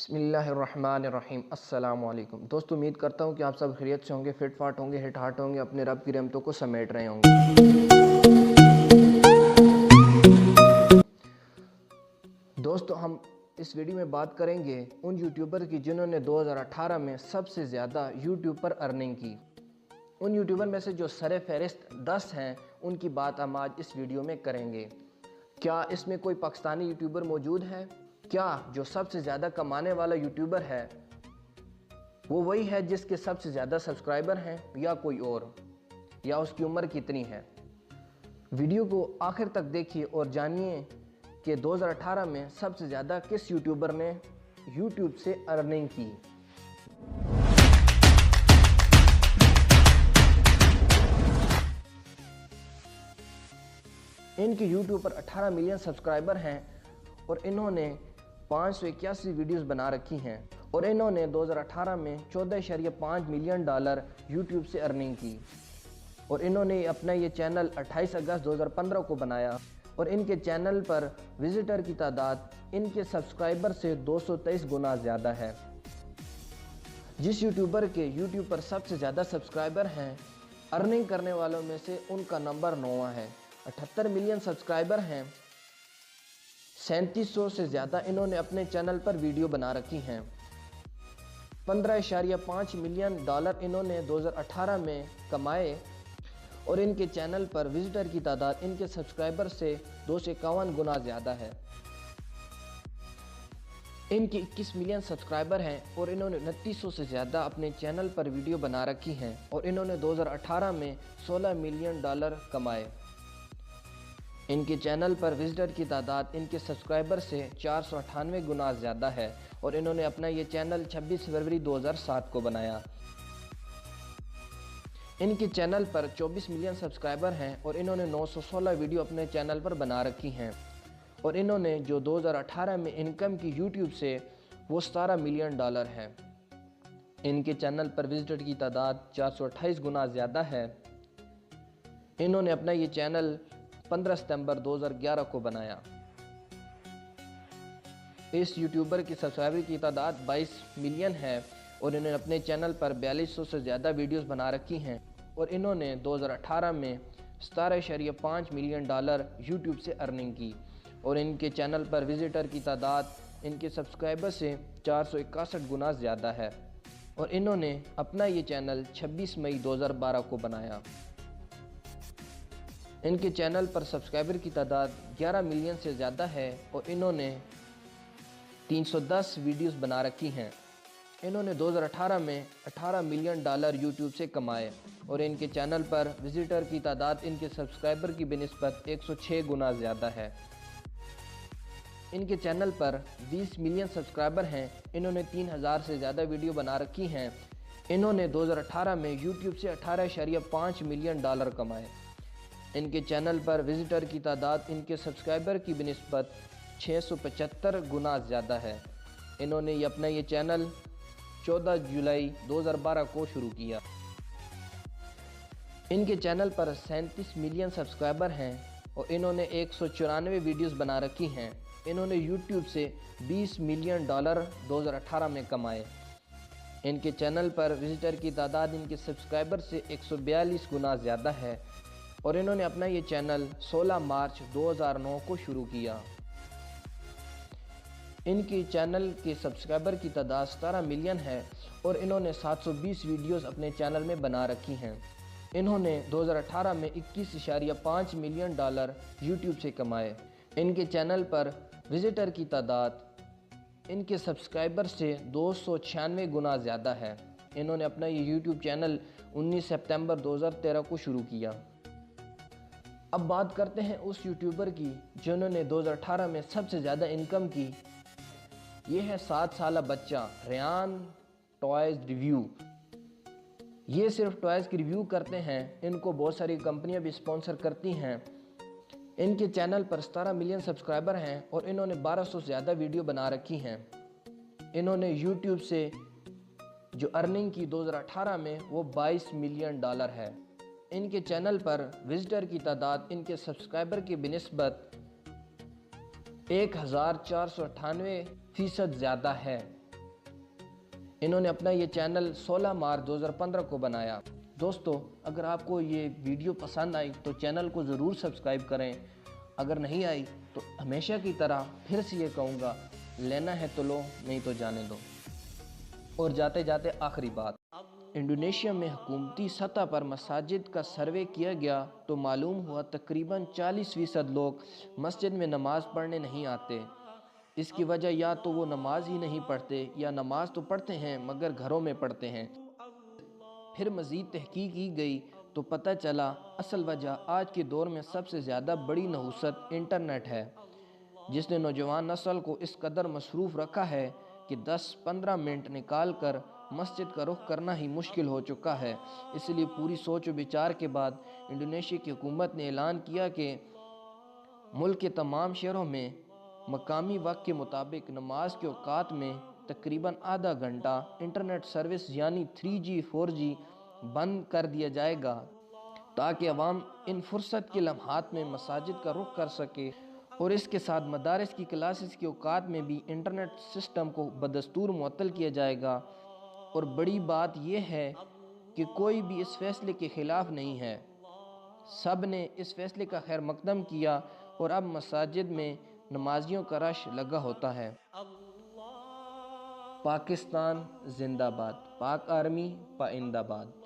बिस्मिल्लाहिर्रहमानिर्रहीम। अस्सलाम वालेकुम दोस्तों, उम्मीद करता हूँ कि आप सब खैरियत से होंगे, फिट फाट होंगे, हिट हार्ट होंगे, अपने रब की रहमतों को समेट रहे होंगे। दोस्तों, हम इस वीडियो में बात करेंगे उन यूट्यूबर की जिन्होंने 2018 में सबसे ज़्यादा यूट्यूब पर अर्निंग की। उन यूट्यूबर में से जो सरे फहरिस्त 10 हैं, उनकी बात हम आज इस वीडियो में करेंगे। क्या इसमें कोई पाकिस्तानी यूट्यूबर मौजूद है? क्या जो सबसे ज़्यादा कमाने वाला यूट्यूबर है वो वही है जिसके सबसे ज़्यादा सब्सक्राइबर हैं, या कोई और, या उसकी उम्र कितनी है? वीडियो को आखिर तक देखिए और जानिए कि 2018 में सबसे ज़्यादा किस यूट्यूबर ने यूट्यूब से अर्निंग की। इनके यूट्यूब पर 18 मिलियन सब्सक्राइबर हैं और इन्होंने 581 वीडियोस बना रखी हैं और इन्होंने 2018 में $14.5 मिलियन यूट्यूब से अर्निंग की। और इन्होंने अपना ये चैनल 28 अगस्त 2015 को बनाया और इनके चैनल पर विजिटर की तादाद इनके सब्सक्राइबर से 223 गुना ज़्यादा है। जिस यूट्यूबर के यूट्यूब पर सबसे ज़्यादा सब्सक्राइबर हैं, अर्निंग करने वालों में से उनका नंबर 9वां है। 78 मिलियन सब्सक्राइबर हैं। 3700 से ज़्यादा इन्होंने अपने चैनल पर वीडियो बना रखी हैं। $15.5 मिलियन इन्होंने 2018 में कमाए और इनके चैनल पर विजिटर की तादाद इनके सब्सक्राइबर से 251 गुना ज़्यादा है। इनके 21 मिलियन सब्सक्राइबर हैं और इन्होंने 2900 से ज़्यादा अपने चैनल पर वीडियो बना रखी हैं और इन्होंने 2018 में $16 मिलियन कमाए। इनके चैनल पर विजिटर की तादाद इनके सब्सक्राइबर से 498 गुना ज़्यादा है और इन्होंने अपना ये चैनल 26 फरवरी 2007 को बनाया। इनके चैनल पर 24 मिलियन सब्सक्राइबर हैं और इन्होंने 916 वीडियो अपने चैनल पर बना रखी हैं और इन्होंने जो 2018 में इनकम की यूट्यूब से वो $17 मिलियन है। इनके चैनल पर विजिटर की तादाद 428 गुना ज़्यादा है। इन्होंने अपना ये चैनल 15 सितंबर 2011 को बनाया। इस यूट्यूबर की सब्सक्राइबर की तादाद 22 मिलियन है और इन्होंने अपने चैनल पर 4200 से ज़्यादा वीडियोस बना रखी हैं और इन्होंने 2018 में $17.5 मिलियन यूट्यूब से अर्निंग की और इनके चैनल पर विजिटर की तादाद इनके सब्सक्राइबर से 461 गुना ज़्यादा है और इन्होंने अपना ये चैनल 26 मई 2012 को बनाया। इनके चैनल पर सब्सक्राइबर की तादाद 11 मिलियन से ज़्यादा है और इन्होंने 310 वीडियोस बना रखी हैं। इन्होंने 2018 में $18 मिलियन यूट्यूब से कमाए और इनके चैनल पर विजिटर की तादाद इनके सब्सक्राइबर की बनिस्बत 106 गुना ज़्यादा है। इनके चैनल पर 20 मिलियन सब्सक्राइबर हैं। इन्होंने 3000 से ज़्यादा वीडियो बना रखी हैं। इन्होंने 2018 में यूट्यूब से $18.5 मिलियन कमाए। इनके चैनल पर विजिटर की तादाद इनके सब्सक्राइबर की बनिस्बत 675 गुना ज़्यादा है। इन्होंने अपना ये चैनल 14 जुलाई 2012 को शुरू किया। इनके चैनल पर 37 मिलियन सब्सक्राइबर हैं और इन्होंने 194 वीडियोस बना रखी हैं। इन्होंने यूट्यूब से $20 मिलियन 2018 में कमाए। इनके चैनल पर विजिटर की तादाद इनके सब्सक्राइबर से 142 गुना ज़्यादा है और इन्होंने अपना ये चैनल 16 मार्च 2009 को शुरू किया। इनके चैनल के सब्सक्राइबर की तादाद 17 मिलियन है और इन्होंने 720 वीडियोस अपने चैनल में बना रखी हैं। इन्होंने 2018 में $21.5 मिलियन यूट्यूब से कमाए। इनके चैनल पर विजिटर की तादाद इनके सब्सक्राइबर से 296 गुना ज़्यादा है। इन्होंने अपना ये यूट्यूब चैनल 19 सितंबर 2013 को शुरू किया। अब बात करते हैं उस यूट्यूबर की जिन्होंने 2018 में सबसे ज़्यादा इनकम की। ये है 7 साल बच्चा रेयान टॉयज़ रिव्यू। ये सिर्फ टॉयज़ की रिव्यू करते हैं। इनको बहुत सारी कंपनियां भी स्पॉन्सर करती हैं। इनके चैनल पर 17 मिलियन सब्सक्राइबर हैं और इन्होंने 1200 से ज़्यादा वीडियो बना रखी हैं। इन्होंने यूट्यूब से जो अर्निंग की 2018 में वो $22 मिलियन है। इनके चैनल पर विजिटर की तादाद इनके सब्सक्राइबर की बनिस्बत 1498% ज़्यादा है। انہوں نے اپنا یہ چینل 16 مارچ 2015 کو بنایا۔ دوستو، اگر آپ کو یہ ویڈیو پسند آئی تو چینل کو ضرور سبسکرائب کریں، اگر نہیں آئی تو ہمیشہ کی طرح پھر سے یہ کہوں گا، لینا ہے تو لو، نہیں تو جانے دو۔ اور جاتے جاتے آخری بات، انڈونیشیا میں حکومتی سطح پر مساجد کا سروے کیا گیا تو معلوم ہوا تقریباً 40% لوگ مسجد میں نماز پڑھنے نہیں آتے۔ اس کی وجہ یا تو وہ نماز ہی نہیں پڑھتے یا نماز تو پڑھتے ہیں مگر گھروں میں پڑھتے ہیں۔ پھر مزید تحقیق کی گئی تو پتہ چلا اصل وجہ آج کے دور میں سب سے زیادہ بڑی نحوست انٹرنیٹ ہے، جس نے نوجوان نسل کو اس قدر مصروف رکھا ہے کہ 10-15 منٹ نکال کر مسجد کا رخ کرنا ہی مشکل ہو چکا ہے۔ اس لیے پوری سوچ و بچار کے بعد انڈونیشیا کی حکومت نے اعلان کیا کہ ملک کے تمام شہروں میں مقامی وقت کے مطابق نماز کے اوقات میں تقریباً آدھا گھنٹہ انٹرنیٹ سروس یعنی 3G 4G بند کر دیا جائے گا، تاکہ عوام ان فرصت کے لمحات میں مساجد کا رخ کر سکے۔ اور اس کے ساتھ مدارس کی کلاسز کے اوقات میں بھی انٹرنیٹ سسٹم کو بدستور معطل کیا جائے گا۔ اور بڑی بات یہ ہے کہ کوئی بھی اس فیصلے کے خلاف نہیں ہے، سب نے اس فیصلے کا خیر مقدم کیا اور اب مساجد میں نمازیوں کا رش لگا ہوتا ہے۔ پاکستان زندہ باد، پاک آرمی پائندہ باد۔